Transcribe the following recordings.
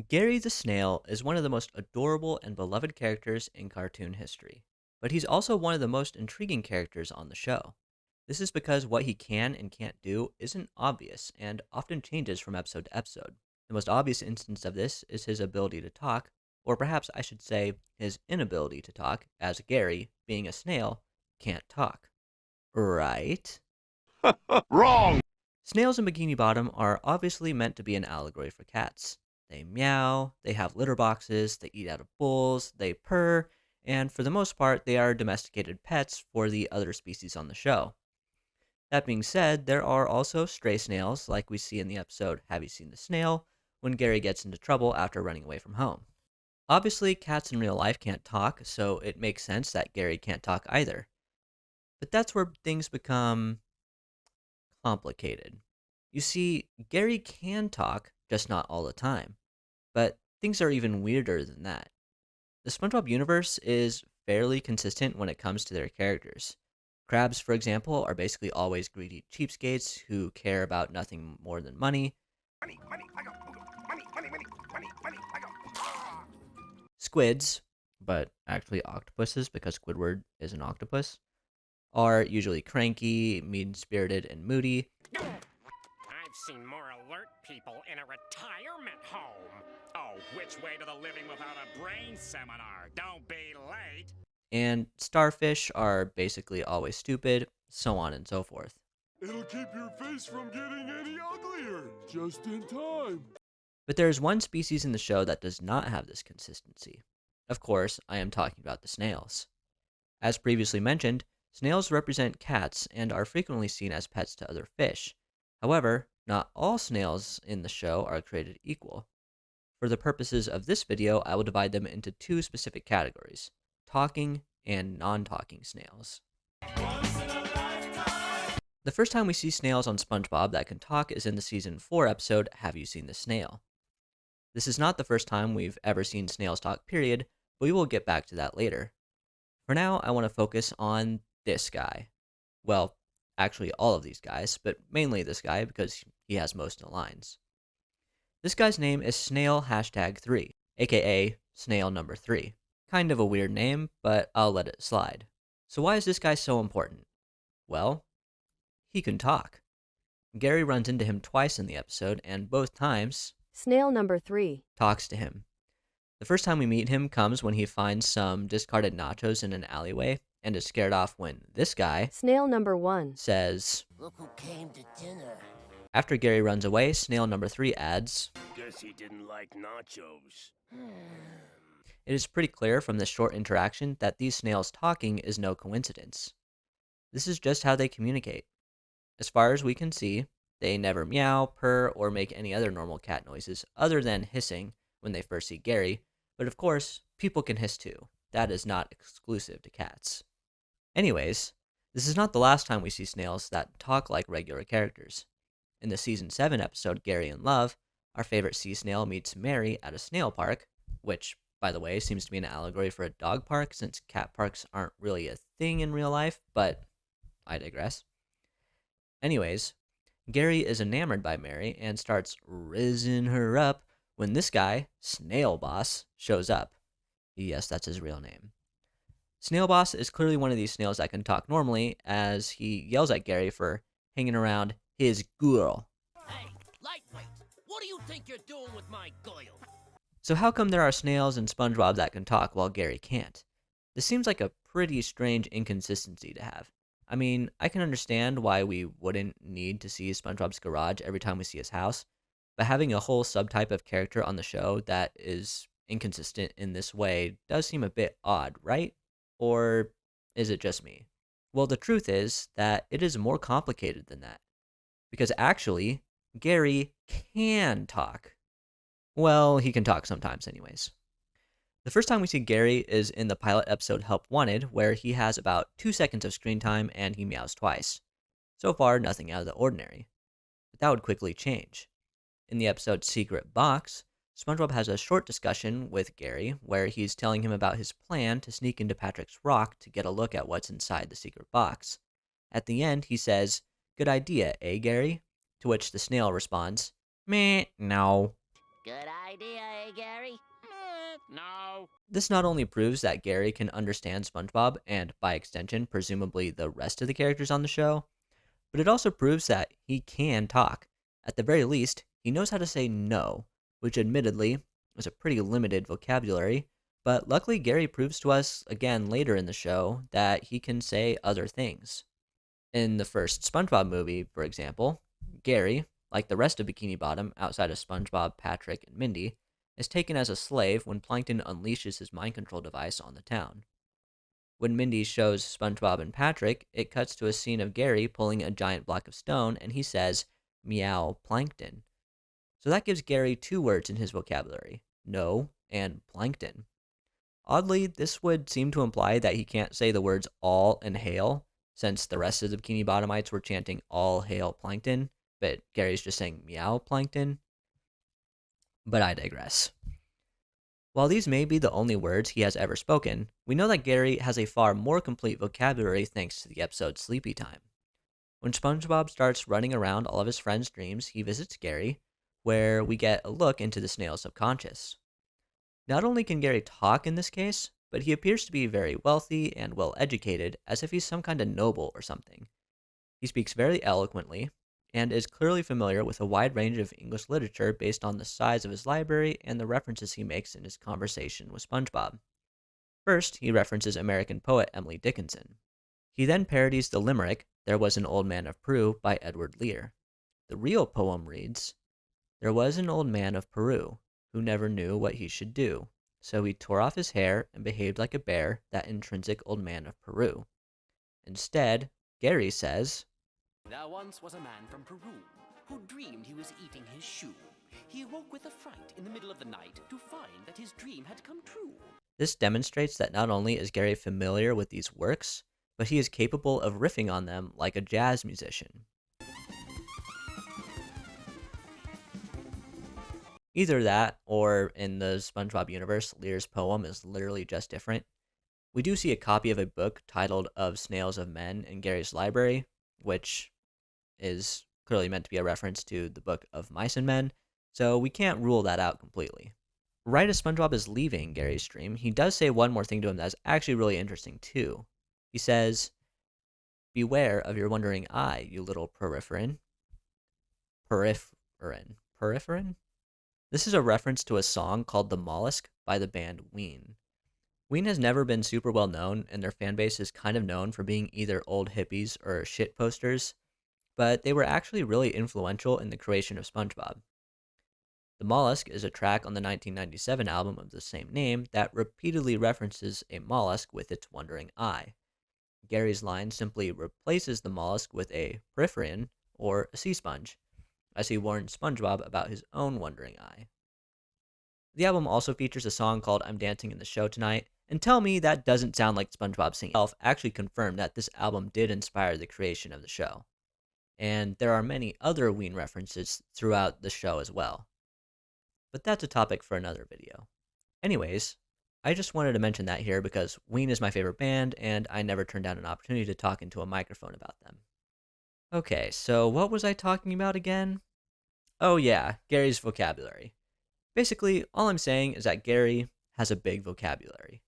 Gary the Snail is one of the most adorable and beloved characters in cartoon history, but he's also one of the most intriguing characters on the show. This is because what he can and can't do isn't obvious and often changes from episode to episode. The most obvious instance of this is his ability to talk, or perhaps I should say his inability to talk, as Gary, being a snail, can't talk. Right? Wrong! Snails in Bikini Bottom are obviously meant to be an allegory for cats. They meow, they have litter boxes, they eat out of bowls, they purr, and for the most part, they are domesticated pets for the other species on the show. That being said, there are also stray snails, like we see in the episode Have You Seen the Snail, when Gary gets into trouble after running away from home. Obviously, cats in real life can't talk, so it makes sense that Gary can't talk either. But that's where things become complicated. You see, Gary can talk, just not all the time. But things are even weirder than that. The SpongeBob universe is fairly consistent when it comes to their characters. Crabs, for example, are basically always greedy cheapskates who care about nothing more than money. Money, money, I got money, money, money, money, money, I got. Squids, but actually octopuses because Squidward is an octopus, are usually cranky, mean spirited, and moody. I've seen more alert people in a retirement home. Oh, which way to the living without a brain seminar? Don't be late. And starfish are basically always stupid, so on and so forth. It'll keep your face from getting any uglier, just in time. But there is one species in the show that does not have this consistency. Of course, I am talking about the snails. As previously mentioned, snails represent cats and are frequently seen as pets to other fish. However, not all snails in the show are created equal. For the purposes of this video, I will divide them into two specific categories: talking and non-talking snails. The first time we see snails on SpongeBob that can talk is in the season 4 episode, Have You Seen This Snail? This is not the first time we've ever seen snails talk, period, but we will get back to that later. For now, I want to focus on this guy. Well, actually all of these guys, but mainly this guy because he has most of the lines. This guy's name is Snail hashtag 3, aka Snail number 3. Kind of a weird name, but I'll let it slide. So why is this guy so important? Well, he can talk. Gary runs into him twice in the episode, and both times, Snail number 3. talks to him. The first time we meet him comes when he finds some discarded nachos in an alleyway and is scared off when this guy Snail number 1. says, Look who came to dinner. after Gary runs away, Snail number 3 adds, Guess he didn't like nachos. it is pretty clear from this short interaction that these snails talking is no coincidence. This is just how they communicate. As far as we can see, they never meow, purr, or make any other normal cat noises other than hissing when they first see Gary, but of course, people can hiss too. That is not exclusive to cats. Anyways, this is not the last time we see snails that talk like regular characters. In the season 7 episode Gary in Love, our favorite sea snail meets Mary at a snail park, which, by the way, seems to be an allegory for a dog park since cat parks aren't really a thing in real life, but I digress. Anyways, Gary is enamored by Mary and starts rizzing her up when this guy, Snail Boss, shows up. Yes, that's his real name. Snail Boss is clearly one of these snails that can talk normally, as he yells at Gary for hanging around his girl. Hey, lightweight, what do you think you're doing with my goyle? So how come there are snails in SpongeBob that can talk while Gary can't? This seems like a pretty strange inconsistency to have. I mean, I can understand why we wouldn't need to see SpongeBob's garage every time we see his house, but having a whole subtype of character on the show that is inconsistent in this way does seem a bit odd, right? Or is it just me? Well, the truth is that it is more complicated than that. Because actually, Gary can talk. Well, he can talk sometimes anyways. The first time we see Gary is in the pilot episode Help Wanted, where he has about 2 seconds of screen time and he meows twice. So far, nothing out of the ordinary. But that would quickly change. In the episode Secret Box, SpongeBob has a short discussion with Gary where he's telling him about his plan to sneak into Patrick's rock to get a look at what's inside the secret box. At the end, he says, "Good idea, eh, Gary?" To which the snail responds, "Meh, no." Good idea, eh, Gary? No. This not only proves that Gary can understand SpongeBob, and by extension, presumably the rest of the characters on the show, but it also proves that he can talk. At the very least, he knows how to say no, which admittedly is a pretty limited vocabulary, but luckily Gary proves to us again later in the show that he can say other things. In the first SpongeBob movie, for example, Gary, like the rest of Bikini Bottom outside of SpongeBob, Patrick, and Mindy, is taken as a slave when Plankton unleashes his mind control device on the town. When Mindy shows SpongeBob and Patrick, it cuts to a scene of Gary pulling a giant block of stone and he says, "Meow, Plankton." So that gives Gary two words in his vocabulary, no and plankton. Oddly, this would seem to imply that he can't say the words all and hail, since the rest of the Bikini Bottomites were chanting all hail plankton, but Gary's just saying meow plankton. But I digress. While these may be the only words he has ever spoken, we know that Gary has a far more complete vocabulary thanks to the episode Sleepy Time. When SpongeBob starts running around all of his friends' dreams, he visits Gary, where we get a look into the snail's subconscious. Not only can Gary talk in this case, but he appears to be very wealthy and well educated, as if he's some kind of noble or something. He speaks very eloquently, and is clearly familiar with a wide range of English literature based on the size of his library and the references he makes in his conversation with SpongeBob. First, he references American poet Emily Dickinson. He then parodies the limerick, "There Was an Old Man of Peru" by Edward Lear. The real poem reads, "There was an old man of Peru, who never knew what he should do. So he tore off his hair and behaved like a bear, that intrinsic old man of Peru." Instead, Gary says, There once was a man from Peru who dreamed he was eating his shoe. He awoke with a fright in the middle of the night to find that his dream had come true. This demonstrates that not only is Gary familiar with these works, but he is capable of riffing on them like a jazz musician. Either that, or in the SpongeBob universe, Lear's poem is literally just different. We do see a copy of a book titled Of Snails of Men in Gary's library, which is clearly meant to be a reference to the book of Mice and Men, so we can't rule that out completely. Right as SpongeBob is leaving Gary's dream, he does say one more thing to him that's actually really interesting too. He says, "Beware of your wandering eye, you little peripherin." Peripherin? This is a reference to a song called The Mollusk by the band Ween. Ween has never been super well known, and their fanbase is kind of known for being either old hippies or shit posters, but they were actually really influential in the creation of SpongeBob. The Mollusk is a track on the 1997 album of the same name that repeatedly references a mollusk with its wandering eye. Gary's line simply replaces the mollusk with a peripherin, or a sea sponge, as he warns SpongeBob about his own wandering eye. The album also features a song called "I'm Dancing in the Show Tonight," and tell me that doesn't sound like SpongeBob singing. Himself actually confirmed that this album did inspire the creation of the show. And there are many other Ween references throughout the show as well. But that's a topic for another video. Anyways, I just wanted to mention that here because Ween is my favorite band, and I never turned down an opportunity to talk into a microphone about them. Okay, so what was I talking about again? Oh yeah, Gary's vocabulary. Basically, all I'm saying is that Gary has a big vocabulary.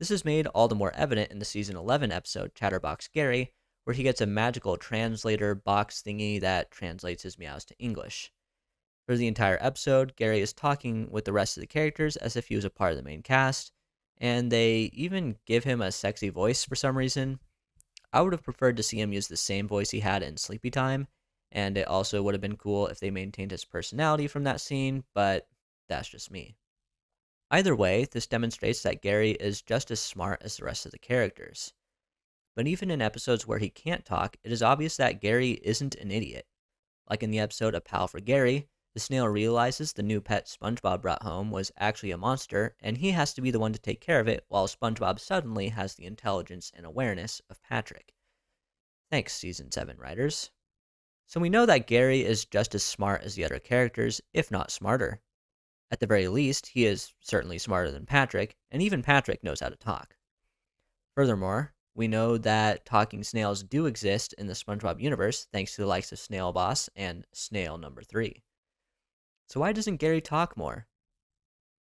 This is made all the more evident in the season 11 episode Chatterbox Gary, where he gets a magical translator box thingy that translates his meows to English. For the entire episode, Gary is talking with the rest of the characters as if he was a part of the main cast, and they even give him a sexy voice for some reason. I would have preferred to see him use the same voice he had in Sleepy Time, and it also would have been cool if they maintained his personality from that scene, but that's just me. Either way, this demonstrates that Gary is just as smart as the rest of the characters. But even in episodes where he can't talk, it is obvious that Gary isn't an idiot. Like in the episode A Pal for Gary, the snail realizes the new pet SpongeBob brought home was actually a monster, and he has to be the one to take care of it, while SpongeBob suddenly has the intelligence and awareness of Patrick. Thanks, Season 7 writers. So we know that Gary is just as smart as the other characters, if not smarter. At the very least, he is certainly smarter than Patrick, and even Patrick knows how to talk. Furthermore, we know that talking snails do exist in the SpongeBob universe thanks to the likes of Snail Boss and Snail Number 3. So why doesn't Gary talk more?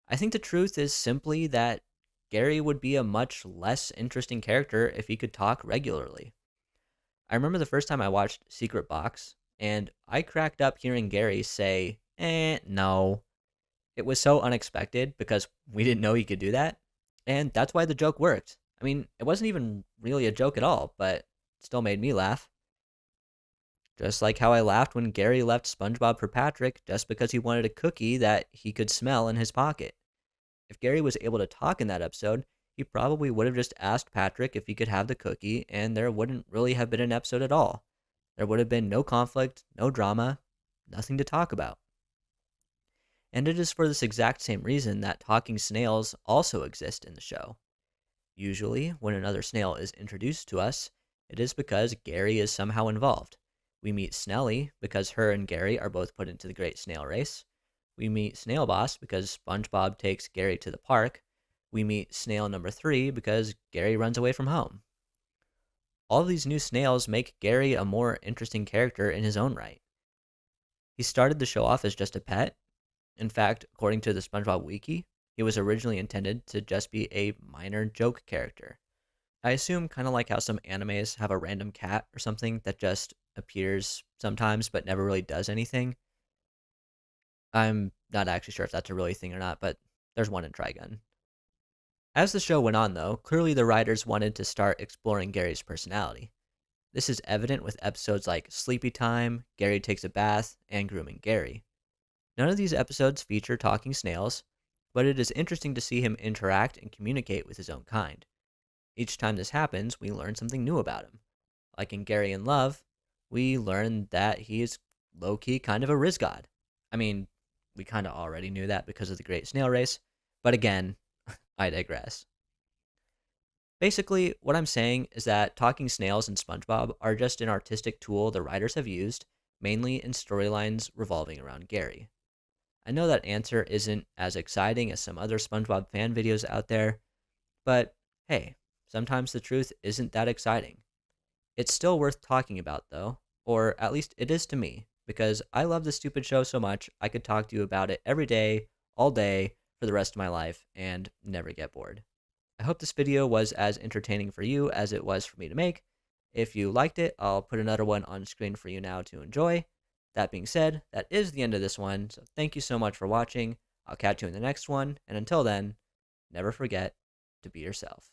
I think the truth is simply that Gary would be a much less interesting character if he could talk regularly. I remember the first time I watched Secret Box, and I cracked up hearing Gary say, no. It was so unexpected because we didn't know he could do that, and that's why the joke worked. I mean, it wasn't even really a joke at all, but it still made me laugh. Just like how I laughed when Gary left SpongeBob for Patrick just because he wanted a cookie that he could smell in his pocket. If Gary was able to talk in that episode, he probably would have just asked Patrick if he could have the cookie, and there wouldn't really have been an episode at all. There would have been no conflict, no drama, nothing to talk about. And it is for this exact same reason that talking snails also exist in the show. Usually, when another snail is introduced to us, it is because Gary is somehow involved. We meet Snelly because her and Gary are both put into the Great Snail Race. We meet Snail Boss because SpongeBob takes Gary to the park. We meet Snail number 3 because Gary runs away from home. All of these new snails make Gary a more interesting character in his own right. He started the show off as just a pet. In fact, according to the SpongeBob Wiki, he was originally intended to just be a minor joke character. I assume kind of like how some animes have a random cat or something that just appears sometimes but never really does anything. I'm not actually sure if that's a really thing or not, but there's one in Trigun. As the show went on, though, clearly the writers wanted to start exploring Gary's personality. This is evident with episodes like Sleepy Time, Gary Takes a Bath, and Grooming Gary. None of these episodes feature talking snails, but it is interesting to see him interact and communicate with his own kind. Each time this happens, we learn something new about him. Like in Gary in Love, we learn that he is low-key kind of a Riz god. I mean, we kind of already knew that because of the Great Snail Race, but again, I digress. Basically, what I'm saying is that talking snails and SpongeBob are just an artistic tool the writers have used, mainly in storylines revolving around Gary. I know that answer isn't as exciting as some other SpongeBob fan videos out there, but hey, sometimes the truth isn't that exciting. It's still worth talking about, though, or at least it is to me, because I love this stupid show so much I could talk to you about it every day, all day, for the rest of my life, and never get bored. I hope this video was as entertaining for you as it was for me to make. If you liked it, I'll put another one on screen for you now to enjoy. That being said, that is the end of this one, so thank you so much for watching. I'll catch you in the next one, and until then, never forget to be yourself.